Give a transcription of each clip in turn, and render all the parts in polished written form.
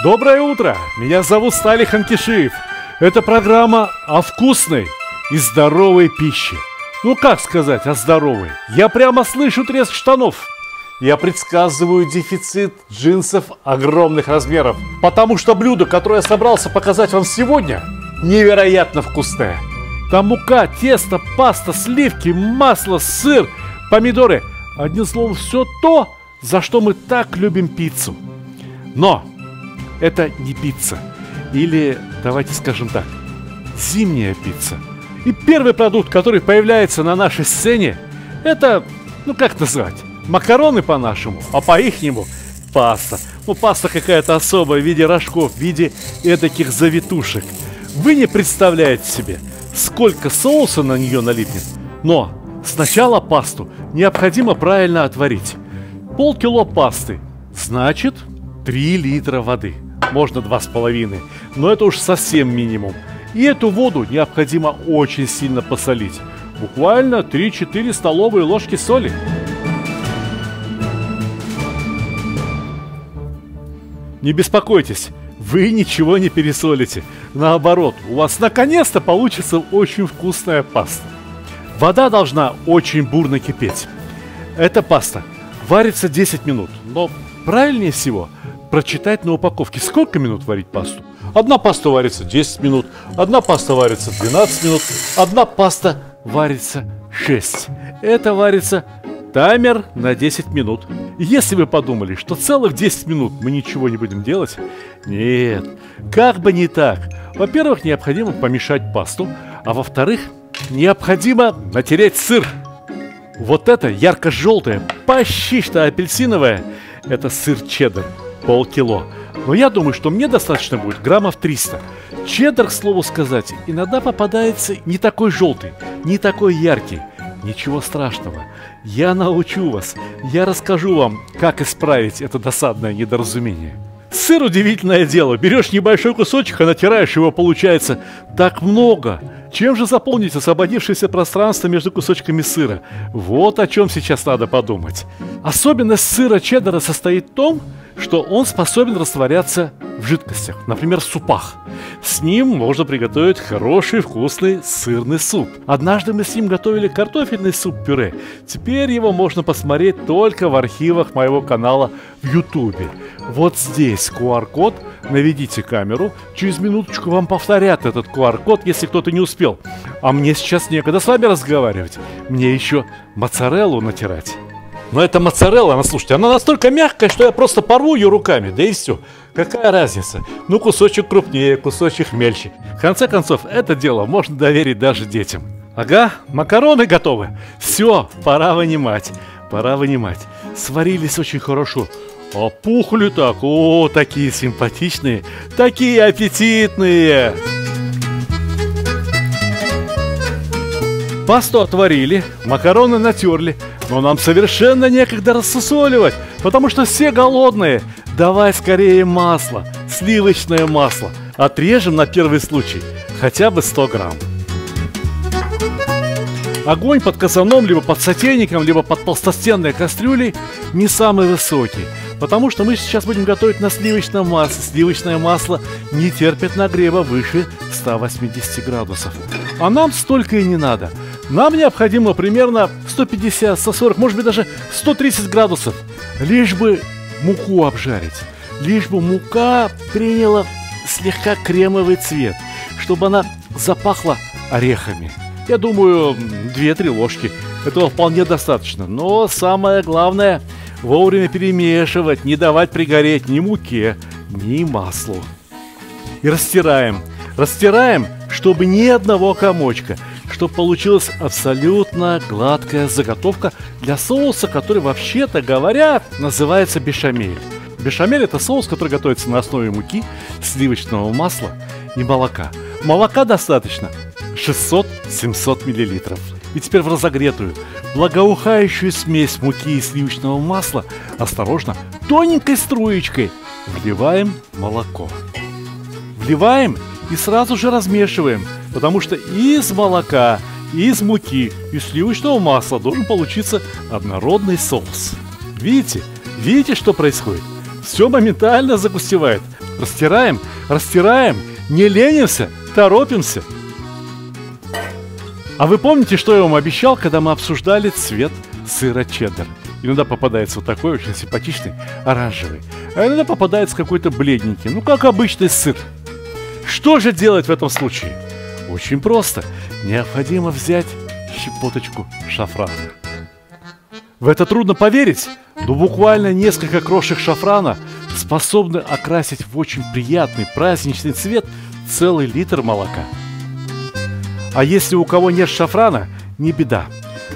Доброе утро! Меня зовут Стали Ханкишиев. Это программа о вкусной и здоровой пище. Ну как сказать о здоровой? Я прямо слышу треск штанов. Я предсказываю дефицит джинсов огромных размеров. Потому что блюдо, которое я собрался показать вам сегодня, невероятно вкусное. Там мука, тесто, паста, сливки, масло, сыр, помидоры. Одним словом, все то, за что мы так любим пиццу. Но это не пицца. Или, давайте скажем так, зимняя пицца. И первый продукт, который появляется на нашей сцене, это, ну как назвать, макароны по-нашему, а по-ихнему паста. Ну паста какая-то особая в виде рожков, в виде эдаких завитушек. Вы не представляете себе, сколько соуса на нее налипнет. Но сначала пасту необходимо правильно отварить. Полкило пасты, значит 3 литра воды. Можно 2,5, но это уж совсем минимум. И эту воду необходимо очень сильно посолить. Буквально 3-4 столовые ложки соли. Не беспокойтесь, вы ничего не пересолите. Наоборот, у вас наконец-то получится очень вкусная паста. Вода должна очень бурно кипеть. Эта паста варится 10 минут, но правильнее всего прочитать на упаковке, сколько минут варить пасту. Одна паста варится 10 минут, одна паста варится 12 минут, одна паста варится 6. Это варится таймер на 10 минут. Если вы подумали, что целых 10 минут мы ничего не будем делать, нет, как бы не так. Во-первых, необходимо помешать пасту, а во-вторых, необходимо натереть сыр. Вот это ярко-желтое, почти что апельсиновое, это сыр чеддер, полкило. Но я думаю, что мне достаточно будет граммов 300. Чеддер, к слову сказать, иногда попадается не такой желтый, не такой яркий. Ничего страшного. Я научу вас. Я расскажу вам, как исправить это досадное недоразумение. Сыр — удивительное дело. Берешь небольшой кусочек, а натираешь его, получается так много. Чем же заполнить освободившееся пространство между кусочками сыра? Вот о чем сейчас надо подумать. Особенность сыра чеддера состоит в том, что он способен растворяться в жидкостях, например, в супах. С ним можно приготовить хороший вкусный сырный суп. Однажды мы с ним готовили картофельный суп-пюре. Теперь его можно посмотреть только в архивах моего канала в Ютубе. Вот здесь QR-код. Наведите камеру. Через минуточку вам повторят этот QR-код, если кто-то не успел. А мне сейчас некогда с вами разговаривать. Мне еще моцареллу натирать. Но эта моцарелла, она, слушайте, она настолько мягкая, что я просто порву ее руками, да и все. Какая разница? Ну, кусочек крупнее, кусочек мельче. В конце концов, это дело можно доверить даже детям. Ага, макароны готовы. Все, пора вынимать. Пора вынимать. Сварились очень хорошо. Опухли так. О, такие симпатичные, такие аппетитные. Пасту отварили, макароны натерли. Но нам совершенно некогда рассусоливать, потому что все голодные. Давай скорее масло, сливочное масло. Отрежем на первый случай хотя бы 100 грамм. Огонь под казаном, либо под сотейником, либо под толстостенной кастрюлей не самый высокий, потому что мы сейчас будем готовить на сливочном масле. Сливочное масло не терпит нагрева выше 180 градусов. А нам столько и не надо. Нам необходимо примерно 150, 140, может быть даже 130 градусов. Лишь бы муку обжарить. Лишь бы мука приняла слегка кремовый цвет. Чтобы она запахла орехами. Я думаю, 2-3 ложки. Этого вполне достаточно. Но самое главное, вовремя перемешивать, не давать пригореть ни муке, ни маслу. И растираем. Растираем, чтобы ни одного комочка. Чтобы получилась абсолютно гладкая заготовка для соуса, который, вообще-то говоря, называется бешамель. Бешамель — это соус, который готовится на основе муки, сливочного масла и молока. Молока достаточно 600-700 мл. И теперь в разогретую, благоухающую смесь муки и сливочного масла осторожно, тоненькой струечкой вливаем молоко. Вливаем и сразу же размешиваем. Потому что из молока, из муки, из сливочного масла должен получиться однородный соус. Видите? Видите, что происходит? Все моментально загустевает. Растираем, растираем, не ленимся, торопимся. А вы помните, что я вам обещал, когда мы обсуждали цвет сыра чеддер? Иногда попадается вот такой очень симпатичный, оранжевый. А иногда попадается какой-то бледненький, ну как обычный сыр. Что же делать в этом случае? Очень просто. Необходимо взять щепоточку шафрана. В это трудно поверить, но буквально несколько крошек шафрана способны окрасить в очень приятный праздничный цвет целый литр молока. А если у кого нет шафрана, не беда.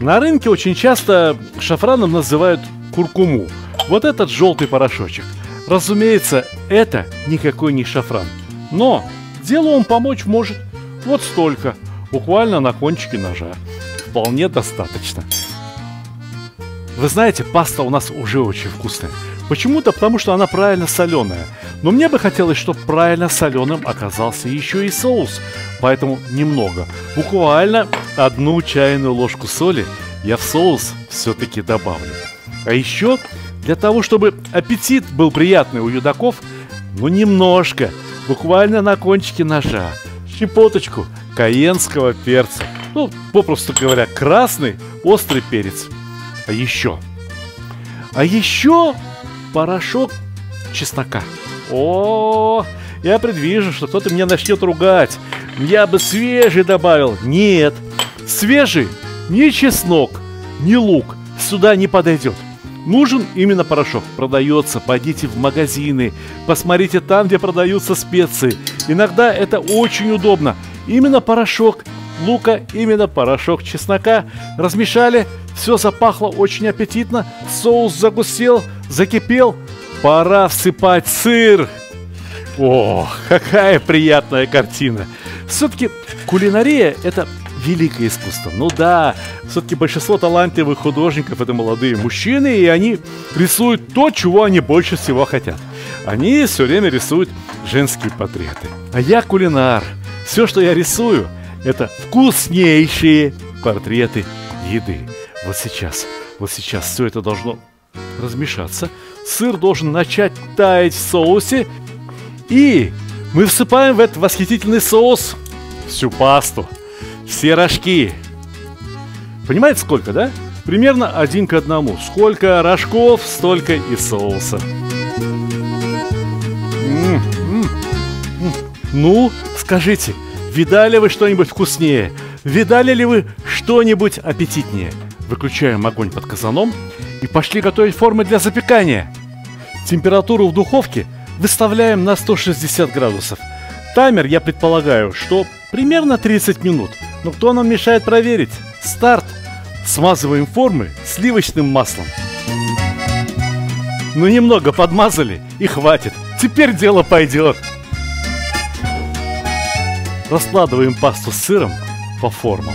На рынке очень часто шафраном называют куркуму. Вот этот желтый порошочек. Разумеется, это никакой не шафран. Но делу он помочь может. Вот столько. Буквально на кончике ножа. Вполне достаточно. Вы знаете, паста у нас уже очень вкусная. Почему-то потому, что она правильно соленая. Но мне бы хотелось, чтобы правильно соленым оказался еще и соус. Поэтому немного. Буквально 1 чайную ложку соли я в соус все-таки добавлю. А еще для того, чтобы аппетит был приятный у едоков, ну немножко, буквально на кончике ножа, щепоточку кайенского перца. Ну, попросту говоря, красный острый перец. А еще порошок чеснока. О, я предвижу, что кто-то меня начнет ругать. Я бы свежий добавил. Нет, свежий ни чеснок, ни лук сюда не подойдет. Нужен именно порошок. Продается, пойдите в магазины, посмотрите там, где продаются специи. Иногда это очень удобно. Именно порошок лука, именно порошок чеснока. Размешали, все запахло очень аппетитно, соус загустел, закипел. Пора всыпать сыр. О, какая приятная картина. Все-таки кулинария – это великое искусство. Ну да, все-таки большинство талантливых художников – это молодые мужчины, и они рисуют то, чего они больше всего хотят. Они все время рисуют женские портреты. А я кулинар. Все, что я рисую, это вкуснейшие портреты еды. Вот сейчас все это должно размешаться. Сыр должен начать таять в соусе. И мы всыпаем в этот восхитительный соус всю пасту, все рожки. Понимаете, сколько, да? Примерно 1 к 1. Сколько рожков, столько и соуса. Ну, скажите, видали вы что-нибудь вкуснее? Видали ли вы что-нибудь аппетитнее? Выключаем огонь под казаном и пошли готовить формы для запекания. Температуру в духовке выставляем на 160 градусов. Таймер, я предполагаю, что примерно 30 минут. Но кто нам мешает проверить? Старт! Смазываем формы сливочным маслом. Ну немного подмазали и хватит. Теперь дело пойдет. Раскладываем пасту с сыром по формам.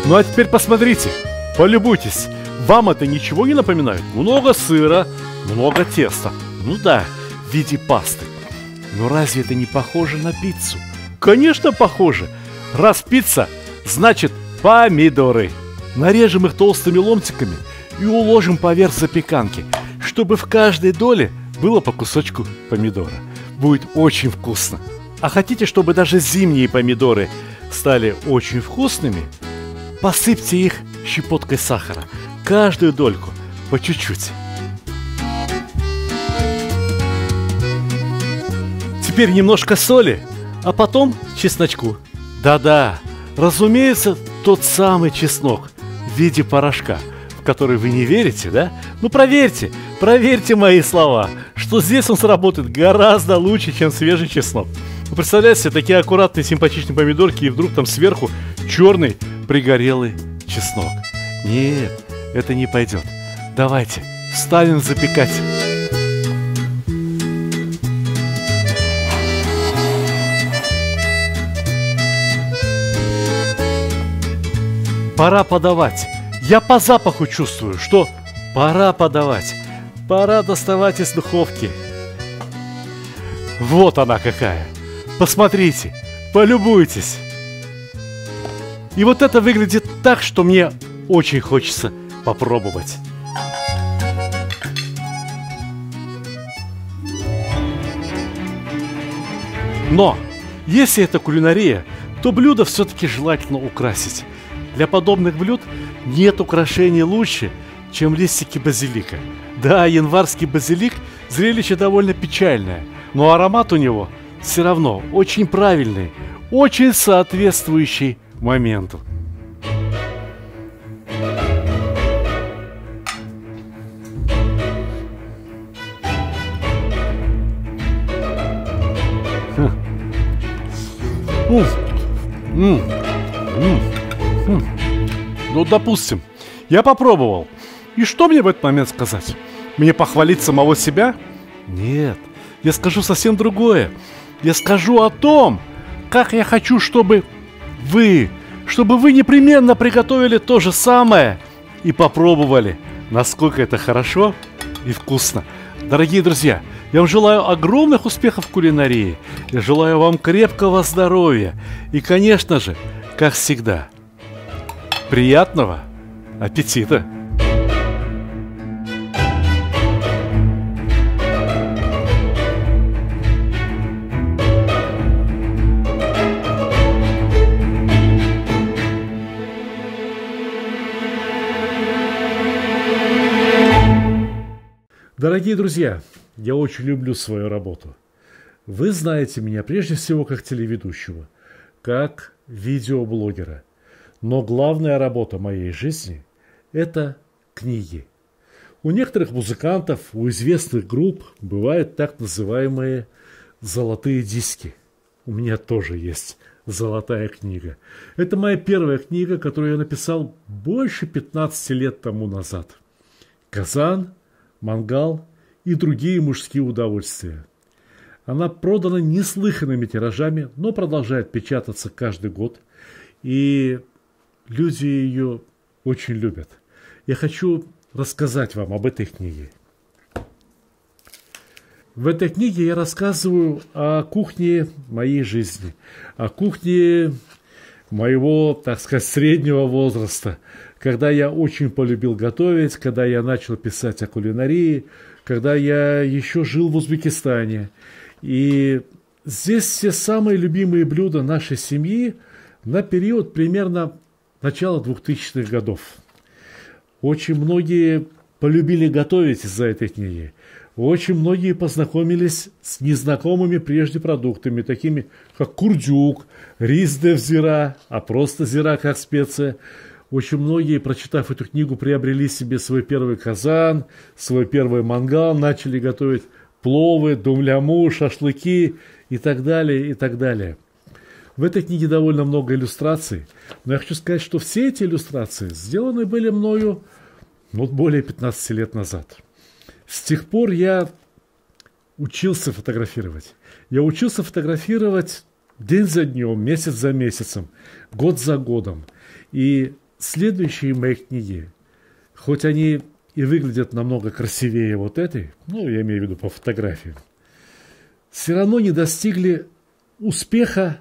Ну а теперь посмотрите, полюбуйтесь. Вам это ничего не напоминает? Много сыра, много теста. Ну да, в виде пасты. Но разве это не похоже на пиццу? Конечно похоже. Раз пицца, значит помидоры. Нарежем их толстыми ломтиками и уложим поверх запеканки, чтобы в каждой доле было по кусочку помидора. Будет очень вкусно. А хотите, чтобы даже зимние помидоры стали очень вкусными? Посыпьте их щепоткой сахара. Каждую дольку, по чуть-чуть. Теперь немножко соли, а потом чесночку. Да-да, разумеется, тот самый чеснок в виде порошка, в который вы не верите, да? Ну проверьте мои слова, что здесь он сработает гораздо лучше, чем свежий чеснок. Вы представляете себе такие аккуратные симпатичные помидорки, и вдруг там сверху черный пригорелый чеснок. Нет, это не пойдет. Давайте, ставим запекать. Пора подавать. Я по запаху чувствую, что пора подавать. Пора доставать из духовки. Вот она какая. Посмотрите, полюбуйтесь. И вот это выглядит так, что мне очень хочется попробовать. Но, если это кулинария, то блюдо все-таки желательно украсить. Для подобных блюд нет украшений лучше, чем листики базилика. Да, январский базилик – зрелище довольно печальное, но аромат у него все равно очень правильный, очень соответствующий моменту. Ну, допустим, я попробовал. И что мне в этот момент сказать? Мне похвалить самого себя? Нет, я скажу совсем другое. Я скажу о том, как я хочу, чтобы вы непременно приготовили то же самое и попробовали, насколько это хорошо и вкусно. Дорогие друзья, я вам желаю огромных успехов в кулинарии. Я желаю вам крепкого здоровья. И, конечно же, как всегда, приятного аппетита! Дорогие друзья, я очень люблю свою работу. Вы знаете меня прежде всего как телеведущего, как видеоблогера. Но главная работа моей жизни – это книги. У некоторых музыкантов, у известных групп бывают так называемые золотые диски. У меня тоже есть золотая книга. Это моя первая книга, которую я написал больше 15 лет тому назад. «Казан», «Мангал» и другие мужские удовольствия. Она продана неслыханными тиражами, но продолжает печататься каждый год. И люди ее очень любят. Я хочу рассказать вам об этой книге. В этой книге я рассказываю о кухне моей жизни, о кухне моего, так сказать, среднего возраста, когда я очень полюбил готовить, когда я начал писать о кулинарии, когда я еще жил в Узбекистане. И здесь все самые любимые блюда нашей семьи на период примерно начала 2000-х годов. Очень многие полюбили готовить из-за этой книги. Очень многие познакомились с незнакомыми прежде продуктами, такими как курдюк, рис де зира, а просто зира как специя. Очень многие, прочитав эту книгу, приобрели себе свой первый казан, свой первый мангал, начали готовить пловы, думляму, шашлыки и так далее, и так далее. В этой книге довольно много иллюстраций, но я хочу сказать, что все эти иллюстрации сделаны были мною более 15 лет назад. С тех пор я учился фотографировать. Я учился фотографировать день за днем, месяц за месяцем, год за годом. И следующие мои книги, хоть они и выглядят намного красивее вот этой, я имею в виду по фотографиям, все равно не достигли успеха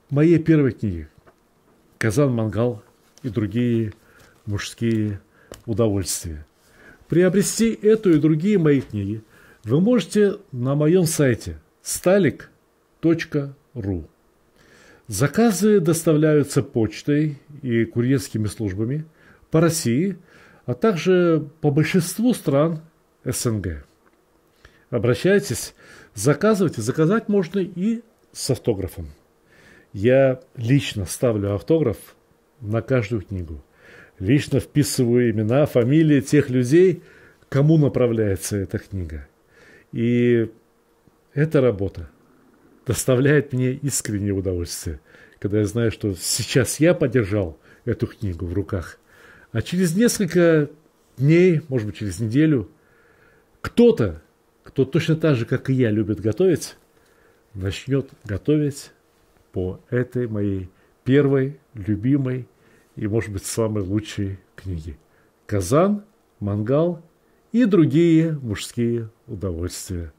моей первой книги «Казан, мангал и другие мужские удовольствия». Приобрести эту и другие мои книги вы можете на моем сайте stalik.ru. Заказы доставляются почтой и курьерскими службами по России, а также по большинству стран СНГ. Обращайтесь, заказывайте. Заказать можно и с автографом. Я лично ставлю автограф на каждую книгу. Лично вписываю имена, фамилии тех людей, кому направляется эта книга. И эта работа доставляет мне искреннее удовольствие, когда я знаю, что сейчас я подержал эту книгу в руках, а через несколько дней, может быть, через неделю, кто-то, кто точно так же, как и я, любит готовить, начнет готовить по этой моей первой, любимой и, может быть, самой лучшей книге. «Казан, мангал и другие мужские удовольствия.